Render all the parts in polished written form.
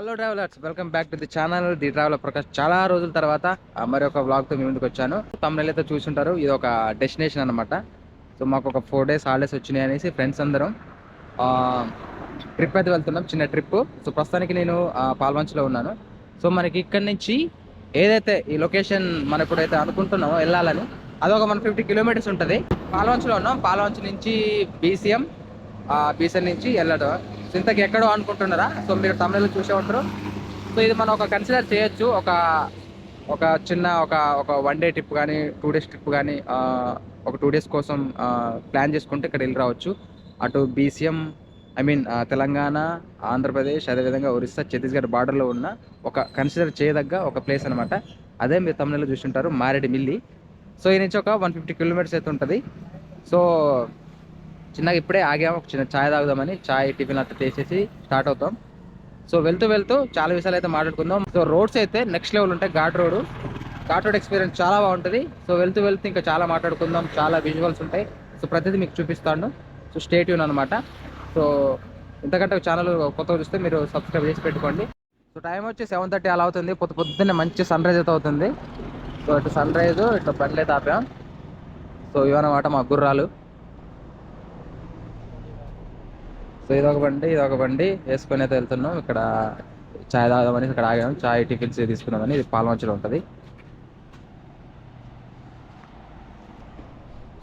Hello travellers, welcome back to the channel the traveller Prakash. చాలా రోజుల తర్వాత మరి ఒక వ్లాగ్తో మీ ముందుకు వచ్చాను. తమిళ అయితే చూసుంటారు, ఇది ఒక డెస్టినేషన్ అనమాట. సో మాకు ఒక 4 days హాలిడేస్ వచ్చినాయి అనేసి ఫ్రెండ్స్ అందరం ట్రిప్ అయితే వెళ్తున్నాం, చిన్న ట్రిప్. సో ప్రస్తుతానికి నేను పాల్వంచలో ఉన్నాను. సో మనకి ఇక్కడ నుంచి ఏదైతే ఈ లొకేషన్ మనం ఇప్పుడైతే అనుకుంటున్నామో వెళ్ళాలని, అదొక 150 kilometers ఉంటుంది. పాల్వంచలో ఉన్నాం. పాల్వంచ నుంచి బీసీఎం నుంచి వెళ్ళడం. సో ఇంతకు ఎక్కడో అనుకుంటున్నారా? సో మీరు తమిళలో చూసే ఉంటారు. సో ఇది మనం ఒక కన్సిడర్ చేయొచ్చు, ఒక చిన్న ఒక 1 day ట్రిప్ కానీ 2 days ట్రిప్ కానీ ఒక 2 days కోసం ప్లాన్ చేసుకుంటే ఇక్కడ వెళ్ళి రావచ్చు. అటు బీసీఎం తెలంగాణ, ఆంధ్రప్రదేశ్, అదేవిధంగా ఒరిస్సా, ఛత్తీస్గఢ్ బార్డర్లో ఉన్న ఒక కన్సిడర్ చేయదగ్గ ఒక ప్లేస్ అనమాట. అదే మీరు తమిళలో చూస్తుంటారు, మారేడుమిల్లి. సో ఈ నుంచి ఒక 150 kilometers అయితే ఉంటుంది. సో చిన్నగా ఇప్పుడే ఆగాము, ఒక చిన్న ఛాయ్ తాగుదామని. ఛాయ్ టిఫిన్ అంతా చేసేసి స్టార్ట్ అవుతాం. సో వెళ్తూ చాలా విషయాలు అయితే మాట్లాడుకుందాం. సో రోడ్స్ అయితే నెక్స్ట్ లెవెల్ ఉంటాయి. ఘాట్ రోడ్ ఎక్స్పీరియన్స్ చాలా బాగుంటుంది. సో వెళ్తూ ఇంకా చాలా మాట్లాడుకుందాం, చాలా విజువల్స్ ఉంటాయి. సో ప్రతిదీ మీకు చూపిస్తాను. సో స్టే ట్యూన్ అనమాట. సో ఇంతకంటే ఛానల్ కొత్తగా చూస్తే మీరు సబ్స్క్రైబ్ చేసి పెట్టుకోండి. సో టైం వచ్చి 7:30 అలా అవుతుంది. పొద్దున్నే మంచి సన్ రైజ్ అయితే అవుతుంది. సో ఇటు సన్ రైజ్, ఇట్లా బండ్లు అయితే ఆపాం. సో ఇవన్నమాట మా గుర్రాలు. సో ఇదొక బండి వేసుకొని అయితే వెళ్తున్నాం. ఇక్కడ చాయ్ తాగుదామని ఇక్కడ ఆగాము. చాయ్ టిఫిన్స్ తీసుకున్నామని. ఇది పాల్వంచలో ఉంటుంది.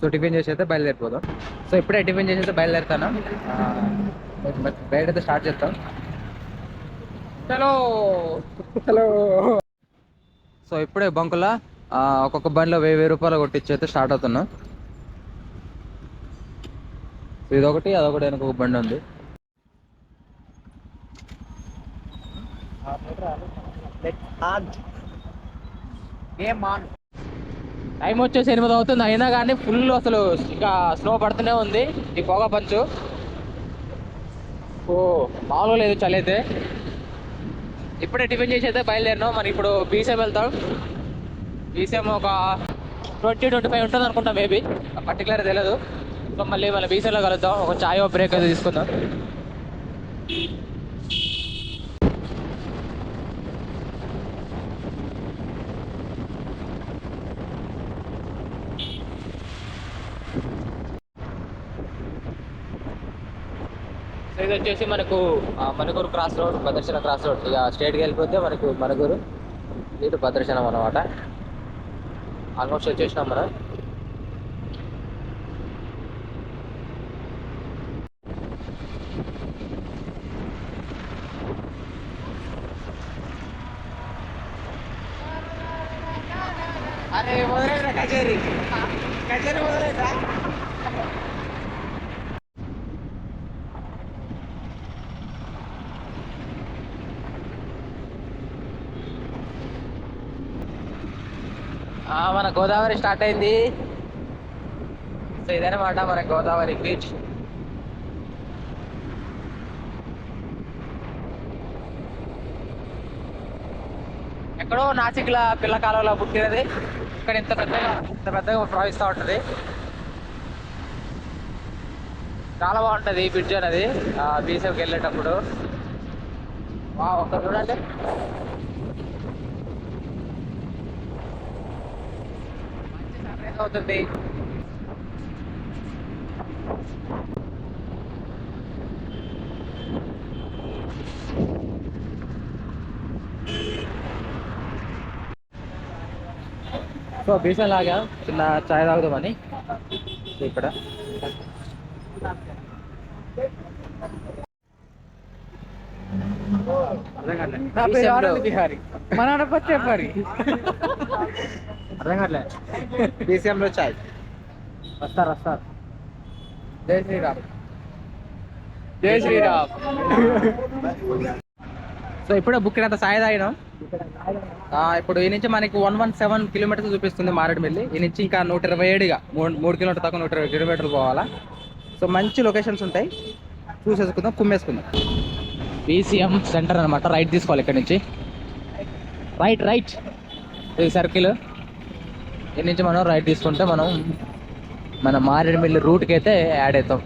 సో టిఫిన్ చేసి అయితే బయలుదేరిపోదాం. సో ఇప్పుడే టిఫిన్ చేసి అయితే బయలుదేరుతాను. రైడ్ అయితే స్టార్ట్ చేస్తాం. హలో. సో ఇప్పుడే బంకులా ఒక్కొక్క బండిలో 1000 రూపాయలు కొట్టించి అయితే స్టార్ట్ అవుతున్నాం. సో ఇదొకటి, అదొకటి, వెనక ఒక బండి ఉంది. టైం వచ్చేసి 8 అవుతుంది. అయినా కానీ ఫుల్ అసలు ఇంకా స్నో పడుతూనే ఉంది. ఈ పొగ పంచు మామూలుగా లేదు, చలి అయితే. ఇప్పుడే టిఫిన్ చేసి అయితే బయలుదేరినాం. మరి ఇప్పుడు బీసీఎం వెళ్తాం. బీసీఎం ఒక 20-25 ఉంటుంది అనుకుంటా, మేబీ పర్టికులర్ తెలియదు. సో మళ్ళీ బీసీఎంలో కలుద్దాం. ఒక చాయ్ బ్రేక్ అయితే తీసుకుందాం. ఇది వచ్చేసి మనకు Manuguru cross road, Bhadrachalam cross road. ఇక స్ట్రేట్కి వెళ్ళిపోతే మనకు మణుగూరు, ఇటు భద్రాచలం అనమాట. ఆల్మోస్ట్ వచ్చేసినాం మనం. అరే మొదలైన కచేరీ మొదలైందా? మన గోదావరి స్టార్ట్ అయింది. సో ఇదనమాట మన గోదావరి బీచ్. ఎక్కడో నాసిక్ల పిల్ల కాలంలో పుట్టినది. ఇక్కడ ఇంత పెద్దగా ప్రవహిస్తూ ఉంటుంది. చాలా బాగుంటుంది ఈ బ్రిడ్జ్ అనేది బీసీఎంకి వెళ్ళేటప్పుడు. ఒక్క చూడండి. అవుతుంది. సో బీసెం లాగా చిన్న చాయ్ తాగుదామని ఇక్కడ. మన చెప్పారి అర్థం కావట్లే. బీసీఎంలో చాయ్. వస్తారు. జై శ్రీరామ్. సో ఇప్పుడే బుక్ అంత సాయి తాగినాం. ఇప్పుడు ఈ నుంచి మనకి 117 kilometers చూపిస్తుంది మారేడుమిల్లి. ఈ నుంచి ఇంకా 127గా 3 kilometers తక్కువ 120 kilometers పోవాలా. సో మంచి లొకేషన్స్ ఉంటాయి, చూసేసుకుందాం, కుమ్మేసుకుందాం. బీసీఎం సెంటర్ అనమాట. రైట్ తీసుకోవాలి ఇక్కడ నుంచి. రైట్ ఇది సర్కిల్. ఈ నుంచి మనం రైట్ తీసుకుంటే మనం మన మారేడుమిల్లి రూట్కి అయితే యాడ్ అవుతాం.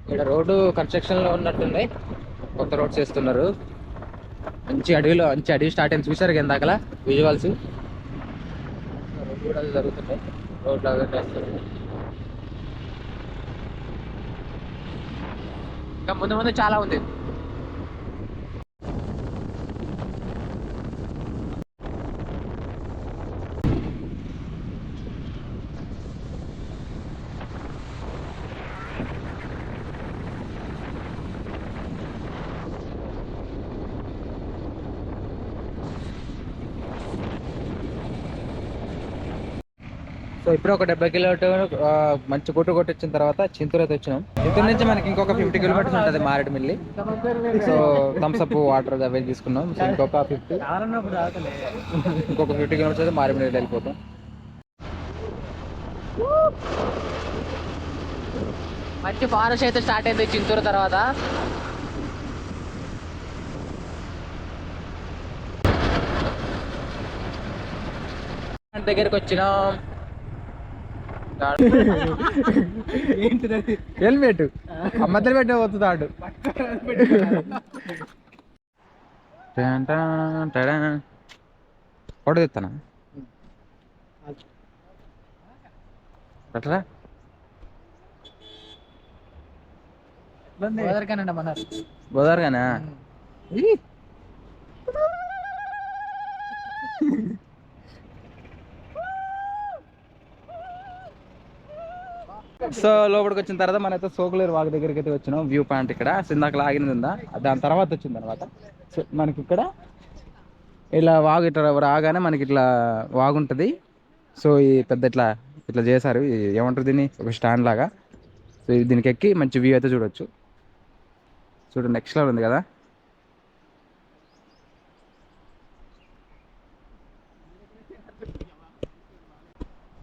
ఇక్కడ రోడ్డు కన్స్ట్రక్షన్ లో ఉన్నట్టుంది, కొత్త రోడ్స్ వేస్తున్నారు. మంచి అడవి స్టార్ట్ అయింది, చూసారు ఇందాకలా విజువల్స్. రోడ్డు కూడా జరుగుతున్నాయి, రోడ్లు అవన్నీ వేస్తారు. ఇంకా ముందు ముందు చాలా ఉంది. సో ఇప్పుడు ఒక 70 కిలోమీటర్ మంచి గుట్టు కొట్టించిన తర్వాత చింతూరు అయితే వచ్చినాం. చింతూరు నుంచి మనకి ఇంకొక 50 కిలోమీటర్స్ ఉంటుంది Maredumilli. So Thums Up water అవి తీసుకున్నాం. సో ఇంకొక 50 కిలోమీటర్స్ అయితే మారేడుమిల్లి వెళ్ళిపోతాం. మంచి ఫారెస్ట్ అయితే స్టార్ట్ అయింది చింతూరు తర్వాత. దగ్గరికి వచ్చినాం. హెల్మెట్ మధ్యలో పెట్టే పోతున్నాడు. ఫోటో తీస్తానా అట్లా గోదావరిగానా? సో లోపలికి వచ్చిన తర్వాత మనైతే సోకులేరు వాగు దగ్గరికి అయితే వచ్చినాం. వ్యూ పాయింట్ ఇక్కడ సిందాకలా ఆగినది ఉందా, దాని తర్వాత వచ్చింది అనమాట. సో మనకి ఇక్కడ ఇలా వాగు ఇట్లా రాగానే మనకి ఇట్లా వాగు ఉంటుంది. సో ఈ పెద్ద ఇట్లా ఇట్లా చేశారు, ఏమంటారు దీన్ని, ఒక స్టాండ్ లాగా. సో దీనికి ఎక్కి మంచి వ్యూ అయితే చూడొచ్చు. చూడండి నెక్స్ట్ లెవెల్ ఉంది కదా.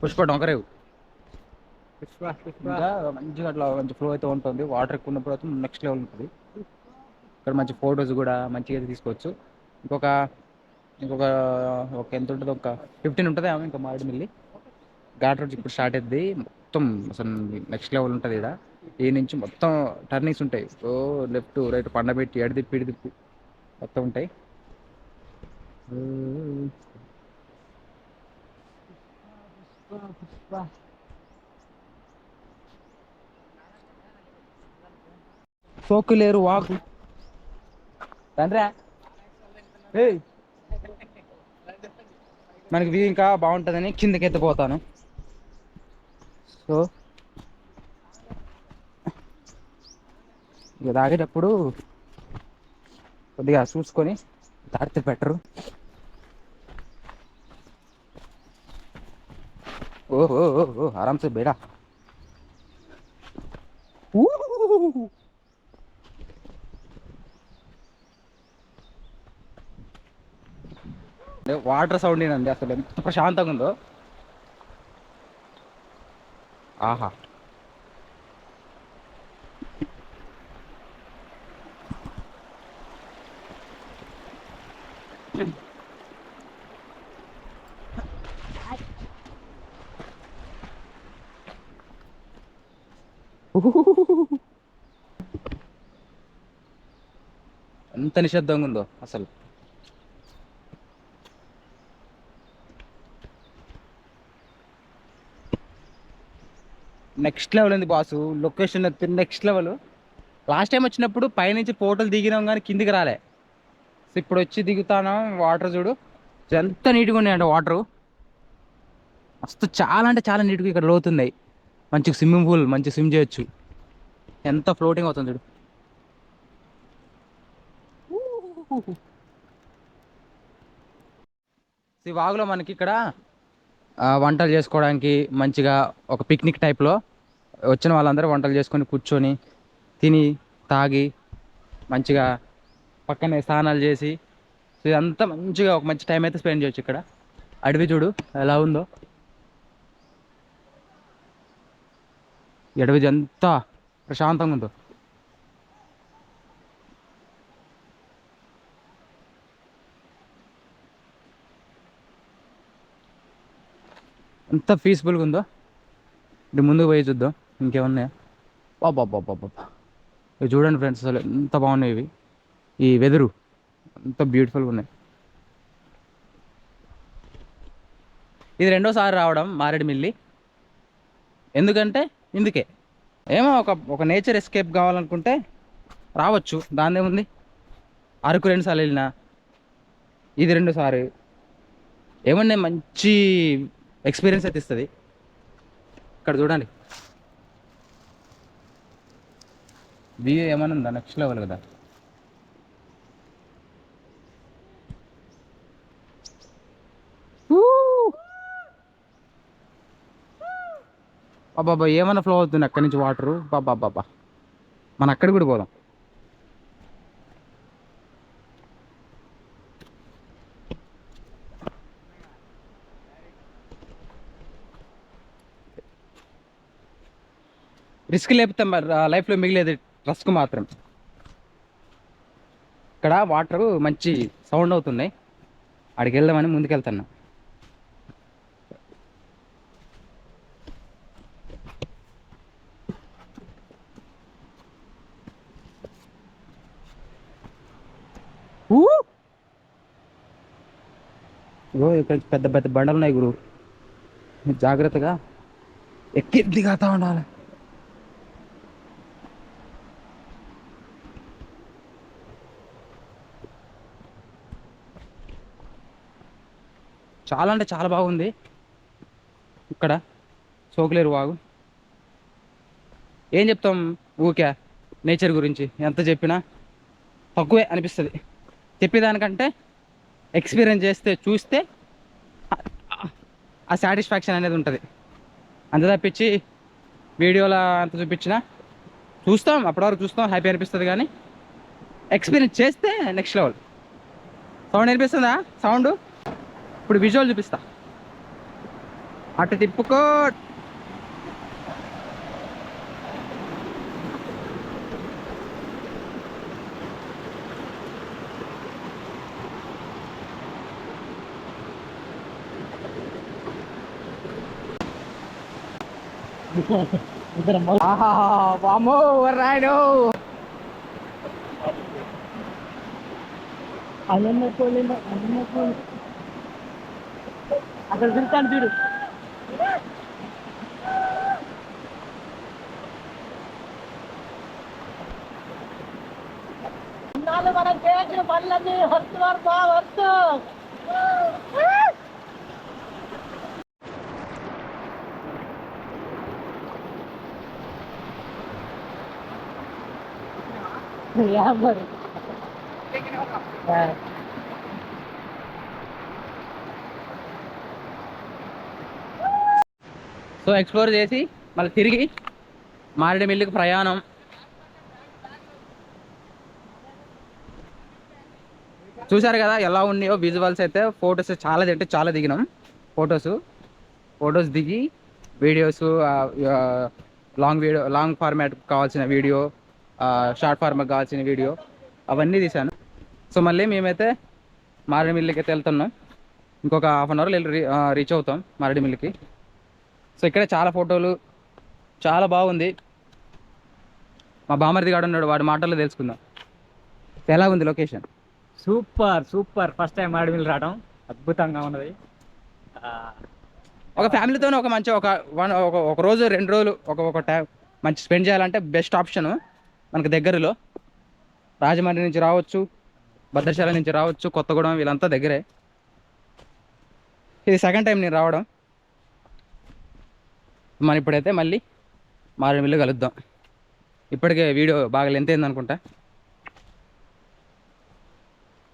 పుష్ప డొంకరేవు మంచిగా అట్లా మంచి ఫ్లో అయితే ఉంటుంది. వాటర్ ఎక్కువ ఉన్నప్పుడు అయితే నెక్స్ట్ లెవెల్ ఉంటుంది. ఇక్కడ మంచి ఫొటోస్ కూడా మంచిగా అయితే తీసుకోవచ్చు. ఇంకొక ఇంకొక ఒక ఎంత ఉంటుంది, ఒక 15 ఉంటుంది ఏమో ఇంకా మారేడుమిల్లి. ఘాట్ రోడ్ ఇప్పుడు స్టార్ట్ అవుతుంది. మొత్తం అసలు నెక్స్ట్ లెవెల్ ఉంటుంది. ఇక్కడ ఈ నుంచి మొత్తం టర్నింగ్స్ ఉంటాయి. ఓ లెఫ్ట్ రైట్ పండబెట్టి ఎడదిప్పి ఇడిదిప్పి మొత్తం ఉంటాయి. సోకులేరు వాగు రండ్రా. మనకి వ్యూ ఇంకా బాగుంటుందని కిందకి ఎత్తిపోతాను. సో ఇక తాగేటప్పుడు కొద్దిగా చూసుకొని తాడితే బెటరు. ఓహో ఆరామ్సే బేడా. వాటర్ సౌండ్ ఏనండి, అసలు ఎంత ప్రశాంతంగా ఉందో. ఆహా ఎంత నిశ్శబ్దంగా ఉందో అసలు. నెక్స్ట్ లెవెల్ ఉంది boss, location next level. Last time వచ్చినప్పుడు పైనుంచి ఫోటోలు దిగినాం కానీ కిందికి రాలే. సో ఇప్పుడు వచ్చి దిగుతాను. వాటర్ చూడు ఎంత నీట్గా ఉన్నాయంటే వాటరు మస్తు, చాలా అంటే చాలా నీట్గా. ఇక్కడ లోతున్నాయి, మంచి స్విమ్మింగ్ పూల్, మంచి స్విమ్ చేయొచ్చు. ఎంత ఫ్లోటింగ్ అవుతుంది చూడు. ఈ వాగులో మనకి ఇక్కడ వంటలు చేసుకోవడానికి మంచిగా ఒక పిక్నిక్ టైప్లో వచ్చిన వాళ్ళందరూ వంటలు చేసుకొని కూర్చొని తిని తాగి మంచిగా పక్కనే స్నానాలు చేసి, సో ఇదంతా మంచిగా ఒక మంచి టైం అయితే స్పెండ్ చేయొచ్చు. ఇక్కడ అడవి చూడు ఎలా ఉందో, అడవి ఎంత ప్రశాంతంగా ఉందో. ఎంత పీస్ఫుల్గా ఉందో. ఇది ముందుకు పోయి చూద్దాం ఇంకేమున్నాయా. బాబా బాబా బాబా ఇవి చూడండి ఫ్రెండ్స్, అసలు ఎంత బాగున్నాయి ఇవి. ఈ వెదరు ఎంత బ్యూటిఫుల్గా ఉన్నాయి. ఇది రెండోసారి రావడం మారేడుమిల్లి. ఎందుకంటే ఇందుకే ఏమో ఒక ఒక నేచర్ ఎస్కేప్ కావాలనుకుంటే రావచ్చు, దాని ఏముంది. అరకు 2 సార్లు వెళ్ళిన, ఇది 2 సార్లు. ఏమన్నా మంచి ఎక్స్పీరియన్స్ అయితే ఇస్తుంది. ఇక్కడ చూడండి వ్యూ ఏమన్నా ఉందా, నెక్స్ట్ లెవెల్ కదా. బాబా ఏమన్నా ఫ్లో అవుతుంది అక్కడి నుంచి వాటరు. బాబా బాబా మనం అక్కడికి కూడా పోదాం. రిస్క్ లేపితే లైఫ్లో మిగిలేదు ట్రస్క్ మాత్రం. ఇక్కడ వాటర్ మంచి సౌండ్ అవుతున్నాయి, అక్కడికి వెళ్దామని ముందుకెళ్తున్నా. ఇక్కడ పెద్ద పెద్ద బండలు ఉన్నాయి గురు, జాగ్రత్తగా ఎక్కి దిగుతా ఉండాలి. చాలా అంటే చాలా బాగుంది ఇక్కడ సోకులేరు వాగు. ఏం చెప్తాం ఊకే నేచర్ గురించి ఎంత చెప్పినా తక్కువే అనిపిస్తుంది. చెప్పేదానికంటే ఎక్స్పీరియన్స్ చేస్తే చూస్తే ఆ సాటిస్ఫాక్షన్ అనేది ఉంటుంది. అంత తప్పించి వీడియోలో అంత చూపించినా చూస్తాం, అప్పటివరకు చూస్తాం, హ్యాపీ అనిపిస్తుంది. కానీ ఎక్స్పీరియన్స్ చేస్తే నెక్స్ట్ లెవెల్. సౌండ్ అనిపిస్తుందా? సౌండ్ ఇప్పుడు విజువల్ చూపిస్తా. అటు తిప్పుకో. వామో రాయడు అక్కడ తిరుగుతాను చూడు. మనం చేసిన పనులన్నీ వస్తున్నారు బా వస్తు. సో ఎక్స్ప్లోర్ చేసి మళ్ళీ తిరిగి మారేడుమిల్లికి ప్రయాణం. చూసారు కదా ఎలా ఉన్నాయో విజువల్స్. అయితే ఫొటోస్ చాలా అంటే చాలా దిగినాం. ఫొటోస్ దిగి వీడియోస్, లాంగ్ ఫార్మాట్ కావాల్సిన వీడియో, షార్ట్ ఫార్మాట్ కావాల్సిన వీడియో అవన్నీ తీశాను. సో మళ్ళీ మేమైతే మారేడుమిల్లికి అయితే వెళ్తున్నాం. ఇంకొక హాఫ్ అన్ అవర్లో రీచ్ అవుతాం మారేడుమిల్లికి. సో ఇక్కడే చాలా ఫోటోలు, చాలా బాగుంది. మా బామర్ది గాడు ఉన్నాడు, వాడి మాటల్లో తెలుసుకుందాం ఎలా ఉంది location. Super super. First time Maredumilli రావడం అద్భుతంగా ఉన్నది. ఒక ఫ్యామిలీతోనే ఒక మంచి ఒక రోజు 2 రోజులు ఒక టైం మంచి స్పెండ్ చేయాలంటే బెస్ట్ ఆప్షన్ మనకు దగ్గరలో. రాజమండ్రి నుంచి రావచ్చు, భద్రాచలం నుంచి రావచ్చు, కొత్తగూడెం, వీళ్ళంతా దగ్గరే. ఇది సెకండ్ టైం నేను రావడం. మనం ఇప్పుడైతే మళ్ళీ మారేడుమిల్లి కలుద్దాం. ఇప్పటికే వీడియో బాగా లెంత్ అయింది అనుకుంటా.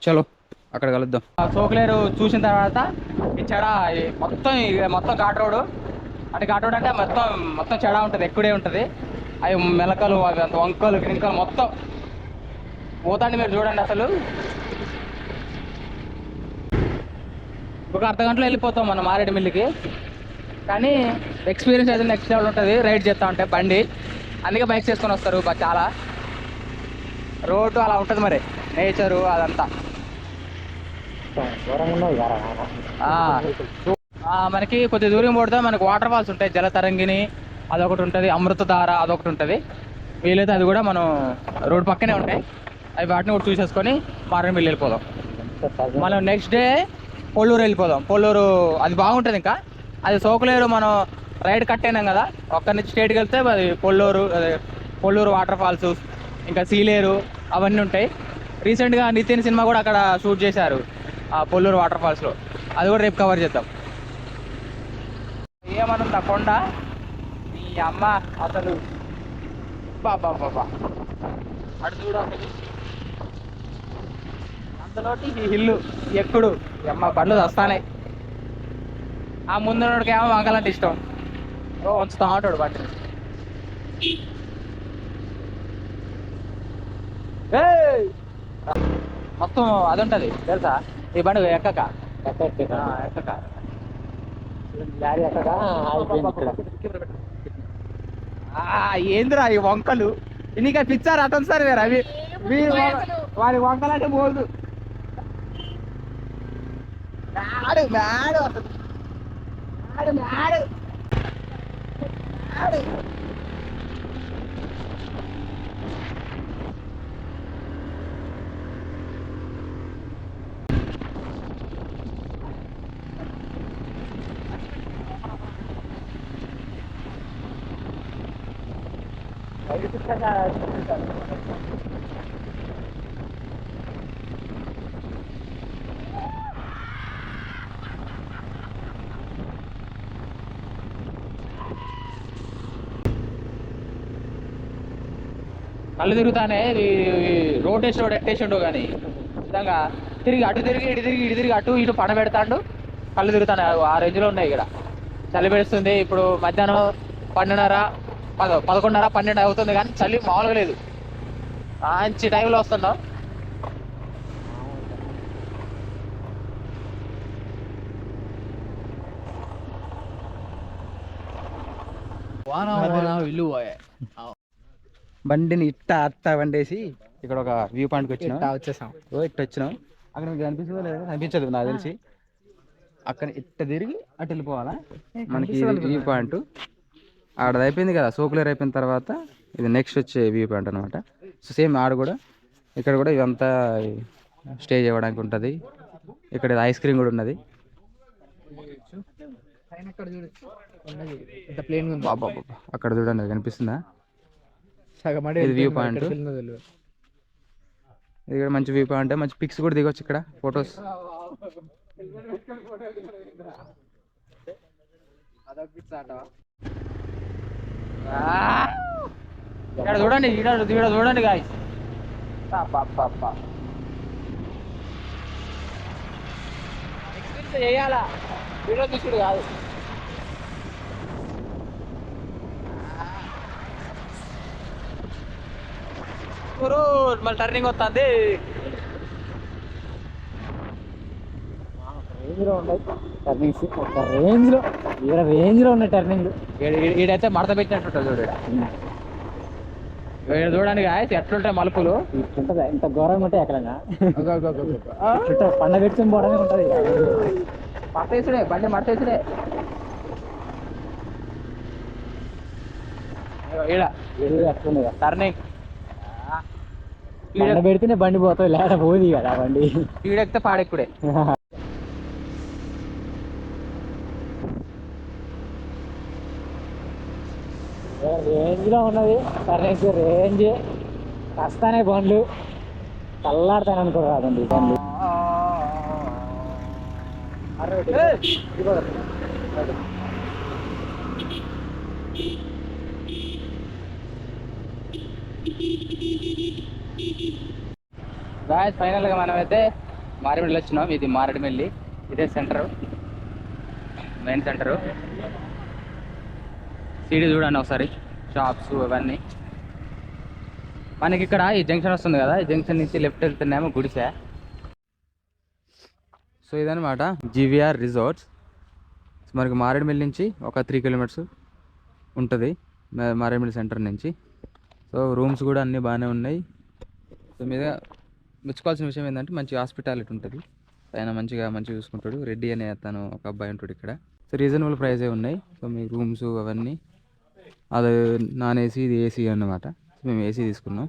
చలో అక్కడ కలుద్దాం. సోకులేరు చూసిన తర్వాత ఈ చెడ మొత్తం ఘాట్ రోడ్. అంటే ఘాట్ రోడ్ అంటే మొత్తం చెడ ఉంటుంది, ఎక్కుడే ఉంటుంది. అవి మెలకలు, అవి అంత వంకలు గింకలు మొత్తం పోతాండి. మీరు చూడండి, అసలు ఒక అర్ధ గంటలో వెళ్ళిపోతాం మనం మారేడుమిల్లికి. కానీ ఎక్స్పీరియన్స్ అయితే నెక్స్ట్ లెవెల్ ఉంటుంది. రైడ్ చేస్తూ ఉంటే బండి, అందుకే బైక్స్ చేసుకొని వస్తారు. చాలా రోడ్డు అలా ఉంటుంది, మరి నేచరు అదంతా. మనకి కొద్ది దూరం పడితే మనకు వాటర్ ఫాల్స్ ఉంటాయి. జలతరంగిణి అదొకటి ఉంటుంది, అమృతధార అదొకటి ఉంటుంది. వీలైతే అది కూడా మనం రోడ్ పక్కనే ఉంటాయి, అవి వాటిని కూడా చూసేసుకొని మారేడుమిల్లి వెళ్ళిపోదాం. మనం నెక్స్ట్ డే పొల్లూరు వెళ్ళిపోదాం. పొల్లూరు అది బాగుంటుంది. ఇంకా అది సోకులేరు మనం రైడ్ కట్ అయినాం కదా, అక్కడి నుంచి స్ట్రేట్కి వెళ్తే అది పొల్లూరు, అదే పొల్లూరు వాటర్ ఫాల్స్, ఇంకా సీలేరు అవన్నీ ఉంటాయి. రీసెంట్గా నితిన్ సినిమా కూడా అక్కడ షూట్ చేశారు ఆ పొల్లూరు వాటర్ ఫాల్స్లో, అది కూడా రేపు కవర్ చేద్దాం. ఏమనుందా కొండ మీ అమ్మ అసలు, బాబా బాబా అటు చూడు అసలు, అందులోటి ఈ హిల్లు ఎక్కుడు అమ్మ బండ్లు వస్తానే. ఆ ముందున్నోడికి ఏమో వంకాలంటే ఇష్టం, ఉంచుతా ఉంటాడు బండి. మొత్తం అది ఉంటుంది తెలుసా ఈ బండి ఎక్కక ఎక్కక ఏందిరా ఈ వంకలు, నీకు పిచ్చారు అటం సార్ వేరు అవి వారి వంకలు అంటే పోదు. మ్యాడు మ్యాడు అసలు మ్యాడు మ్యాడు మ్యాడు. కళ్ళు తిరుగుతానే రోడ్ ఎట్టేసిండు కానీ నిజంగా తిరిగి అటు తిరిగి ఇటు తిరిగి ఇటు తిరిగి అటు ఇటు పడబెడతాడు. కళ్ళు తిరుగుతానే ఆ రేంజ్లో ఉన్నాయి. ఇక్కడ చలి పెడుతుంది. ఇప్పుడు మధ్యాహ్నం 11:30 12 అవుతుంది కానీ చలి మామూలుగా లేదు. మంచి టైంలో వస్తున్నాం. బండిని అట్ట వండేసి ఇక్కడ ఒక వ్యూ పాయింట్కి వచ్చేసాం. వచ్చినాం. అక్కడ మీకు కనిపిస్తుందో లేదో కనిపించదు నాకు తెలిసి. అక్కడ తిరిగి అటు వెళ్ళిపోవాలా. మనకి వ్యూ పాయింట్ ఆడది అయిపోయింది కదా, సోకులేరు అయిపోయిన తర్వాత ఇది నెక్స్ట్ వచ్చే వ్యూ పాయింట్ అనమాట. సో సేమ్ ఆడ కూడా ఇక్కడ కూడా ఇదంతా స్టే చేయడానికి ఉంటుంది. ఇక్కడ ఐస్ క్రీమ్ కూడా ఉన్నది. అక్కడ చూడండి కనిపిస్తుందా, ఇది వ్యూ పాయింట్. ఇది కూడా మంచి వ్యూ పాయింట్, మంచి పిక్స్ కూడా దిగొచ్చు ఇక్కడ, ఫొటోస్. ఇక్కడ చూడండి, ఇక్కడ చూడండి గాయ్స్. ఎక్స్పీరియన్స్ చేయాలా, వీడియో తీసుడు కాదు. మళ్ళీ టర్నింగ్ వస్తుంది. టర్నింగ్స్ ఒక రేంజ్లో ఉన్నాయి టర్నింగ్. ఈడైతే మడత పెట్టినట్టు చూడు. చూడండి గాయస్ ఎట్లుంటాయి మలుపులు. ఇట్లుంటది, ఇంత ఘోరంగా ఉంటాయి ఎక్కడన్నా. పండ పెట్టుకుని పోవడమే ఉంటుంది. మడతేసుడే బండి మడతేసుడే. ఎట్లుంది టర్నింగ్ పెడితేనే బండి పోతుంది, లేక పోదు కదా బండి. ఈడెక్కితే పాడెక్కుడే. రేంజ్ లో ఉన్నది టర్నింగ్స్, రేంజ్ వస్తానే బండ్లు చల్లాడతాను అనుకో కాదండి బండ్లు. గాయస్ ఫైనల్గా మనమైతే మారేడుమిల్లి వచ్చినాం. ఇది మారేడుమిల్లి, ఇదే సెంటరు, మెయిన్ సెంటరు. సీడీ చూడండి ఒకసారి, షాప్స్ ఇవన్నీ. మనకి ఇక్కడ ఈ జంక్షన్ వస్తుంది కదా, ఈ జంక్షన్ నుంచి లెఫ్ట్ వెళ్తున్నామో గుడిసే. సో ఇదనమాట జీవీఆర్ రిసార్ట్స్. మనకి మారేడుమిల్లి నుంచి ఒక 3 కిలోమీటర్స్ ఉంటుంది మారేడుమిల్లి సెంటర్ నుంచి. సో రూమ్స్ కూడా అన్నీ బాగానే ఉన్నాయి. సో మీద మెచ్చుకోవాల్సిన విషయం ఏంటంటే మంచి హాస్పిటాలిటీ ఉంటుంది. ఆయన మంచిగా చూసుకుంటాడు. రెడ్డి అనే తను ఒక అబ్బాయి ఉంటాడు ఇక్కడ. సో రీజనబుల్ ప్రైజే ఉన్నాయి. సో మీ రూమ్స్ అవన్నీ, అది నాన్ ఏసీ, ఇది ఏసీ అన్నమాట. మేము ఏసీ తీసుకున్నాం.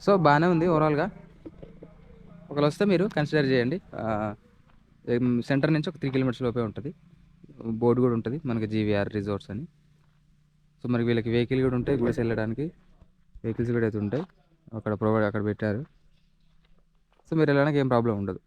సో బాగానే ఉంది ఓవరాల్గా. ఒకవేళ వస్తే మీరు కన్సిడర్ చేయండి. సెంటర్ నుంచి ఒక 3 కిలోమీటర్స్ లోపే ఉంటుంది. బోర్డు కూడా ఉంటుంది మనకి జీవీఆర్ రిజార్ట్స్ అని. సో మరి వీళ్ళకి వెహికల్ కూడా ఉంటాయి, గుడిసి వెళ్ళడానికి వెహికల్స్ కూడా అయితే ఉంటాయి. అక్కడ పెట్టారు. సో మీరు వెళ్ళడానికి ఏం ప్రాబ్లం ఉండదు.